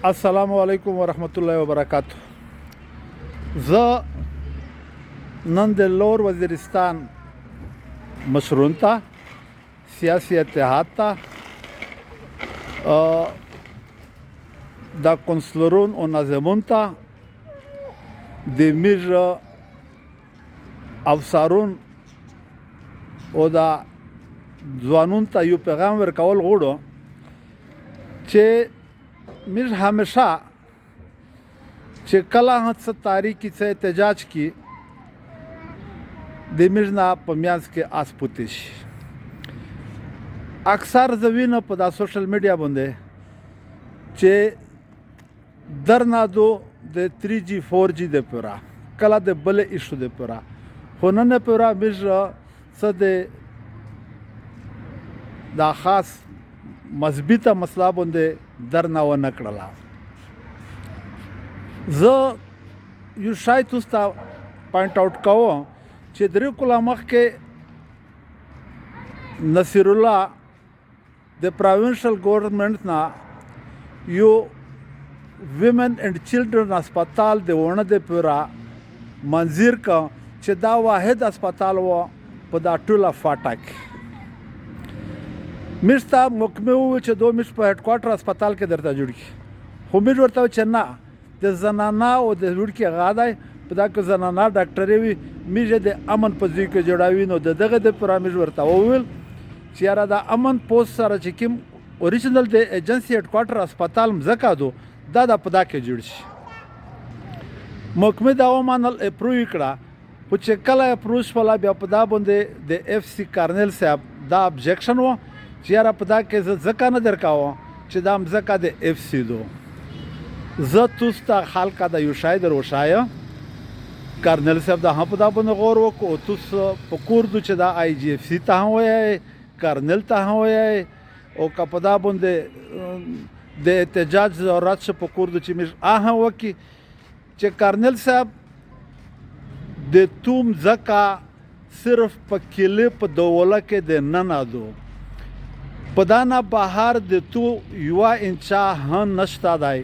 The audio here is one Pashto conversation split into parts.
السلام علیکم ورحمت الله وبرکاتہ. زه نن د لور وزیرستان مشرون ته سیاسي اتحاد ته د کونسلرون او ناظمون ته د میر افسرون او د ځوانون ته یو پیغام ورکول غواړو چې میر همیشه چې کله څه تاریخي څه احتجاج کی د میر نه په میانځ کې آس پوتې شي. اکثر زه وینم په دا سوشل میډیا باندې چې درنادو د 3G 4G د پورا کله د بل ایشو د پورا خو نن پورا میر څه د خاص مثبته مسله باندې درنه و نه کړله. زه یو شای تاسو ته پوینټ آوټ کوم چې درې کاله مخکې نصیر الله د پروینشل ګورنمنټ نه یو ویمن اینڈ چلډرن هسپتال د ونه د پورا منظور کا چې دا واحد هسپتال و په دا ټوله فاټا کې. میر ته محکمه وویل چې دو میر په هډ کوارټر هسپتال کې درته جوړ کړي خو میر ورته وویل چې نه د زنانه او د جوړ کې هغه دی په دا کې زنانه ډاکټرې وي میر د امن په ځای کې جوړاوي نو دغه د پوره میر ورته وویل چې یاره د امن پوسټ سره چې کوم اوریجنل د ایجنسی هډ کوارټر هسپتال مځکه دو دا د په دا کې جوړ شي. محکمه دا ومنل اپروو یې کړه خو چې کله اپروو شوله بیا په دا باندې د اف سی کارنل صاحب دا ابجیکشن و چې یاره په دا کې زه ځکه نه درکاوم چې دا مځکه د اف سی دو. زه تاسو ته خلکه د یو شای در وښایم کارنل صاحب دا هم په دا باندې غور وکړو تاسو په کور دو چې دا آی جی اف سی ته هم وایي کارنل ته هم وایي او که په دا باندې د احتجاج ضرورت شو په کور دو چې میر هم وکړي چې کارنل صاحب د توم ځکه صرف په کلی په دوله کې د ننه دو په دا نه بهر د تو یوه انچه هم نشته دی.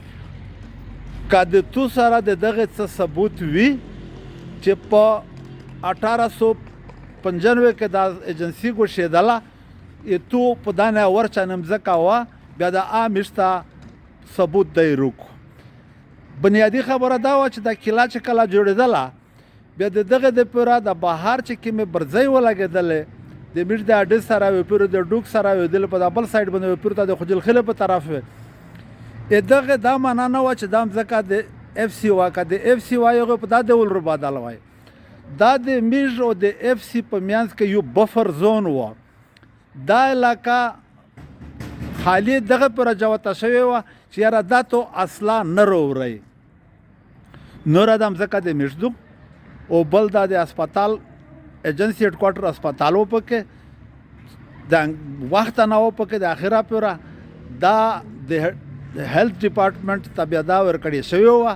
که د تو سره د دغه څه ثبوت وي چې په 1895 کې دا ایجنسي ګوښېدله تو په دا نه ورچه نمځکه وه بیا د میشته ثبوت دی روکو. بنیادي خبره دا وه چې دا کیله چې کله جوړېدله بیا د دغه د پوره د بهر چې کومې برځۍ ولګېدلې د میر د اډې سره وي پورې د ډوک سره وي دل په بل سایډ باندې وي پورته د خجل خله په طرف وي دغه دا معنا نه و چې دا مځکه د اف سی وا که د اف سی وای هغه په دا ډول رو بدل وای دا د میر او د اف سی په میانځ کې یو بفر زون و. دا علاقه خالی دغه پر جوته شوی و چې یاره دا تو اصلا نه وروړی نور د مځکه د میشدو او بل دا د هسپتال ایجنسی هډ کوارټر هسپتال و پکې د وخت نه و پکې د اخره پوره دا د هیلث ډپارټمنټ ته بیا دا ورکړی شوی وه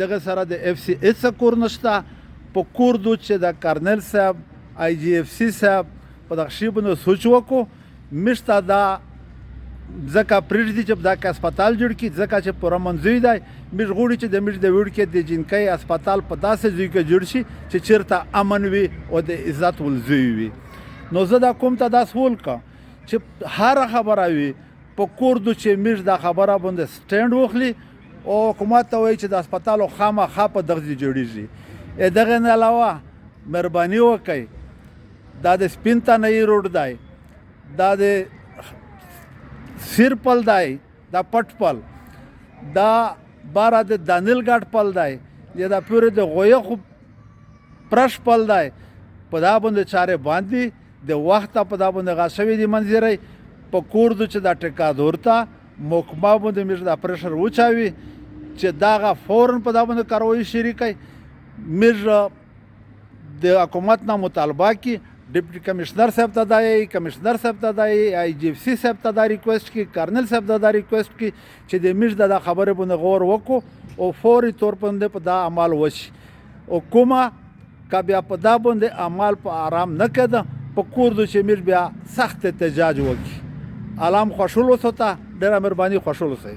دغه سره د اف سی هېڅ کور نشته په کور دو چې د کارنل صاحب آی جی اف سی صاحب په دغه شي باندې سوچ وکړو مشته دا ځکه پرېږدي چې دا که هسپتال جوړ کړي ځکه چې پوره منځوي دی میر غواړي چې د میر د ویړ کې د جنکۍ هسپتال په داسې ځای کې جوړ شي چې چېرته امن وي او د عزت ولزوی وي. نو زه دا کوم ته داسې ولیکم چې هره خبره وي په کور دو چې میر دا خبره باندې سټینډ واخلي او حکومت ته وایي چې د هسپتال خامخا په دغه ځای جوړېږي. دغه نه علاوه مهرباني وکړئ دا د سپین تنهایي روډ دی دا د سیر پل دی دا پټ پل دا باره د دانیل ګاټ پل دی یا دا پورې د غویه خو پرش پل دی په دا باندې چارې باندې د وخته په دا باندې غا شوي دي منظرې په کور دو چې دا ټیکادور ته محکمه باندې میر دا پریشر وچاوي چې دغه فورن په دا باندې کاروایي شریکي میر د حکومت نه مطالبه کی ډیپټي کمشنر صاحب ته دای کمشنر صاحب ته دای آی جی اف سی صاحب ته دا ریکوست کی کارنل صاحب ته دا ریکوست کی چې د میر د خبره باندې غور وکړو او فوري تور باندې په دا عمل وشي او کومه که بیا په دا باندې عمل په آرام نه کده په کور دو چې میر بیا سخت احتجاج وکړي. علام خوشحال اوسه ته ډېره مهرباني خوشحال اوسئ.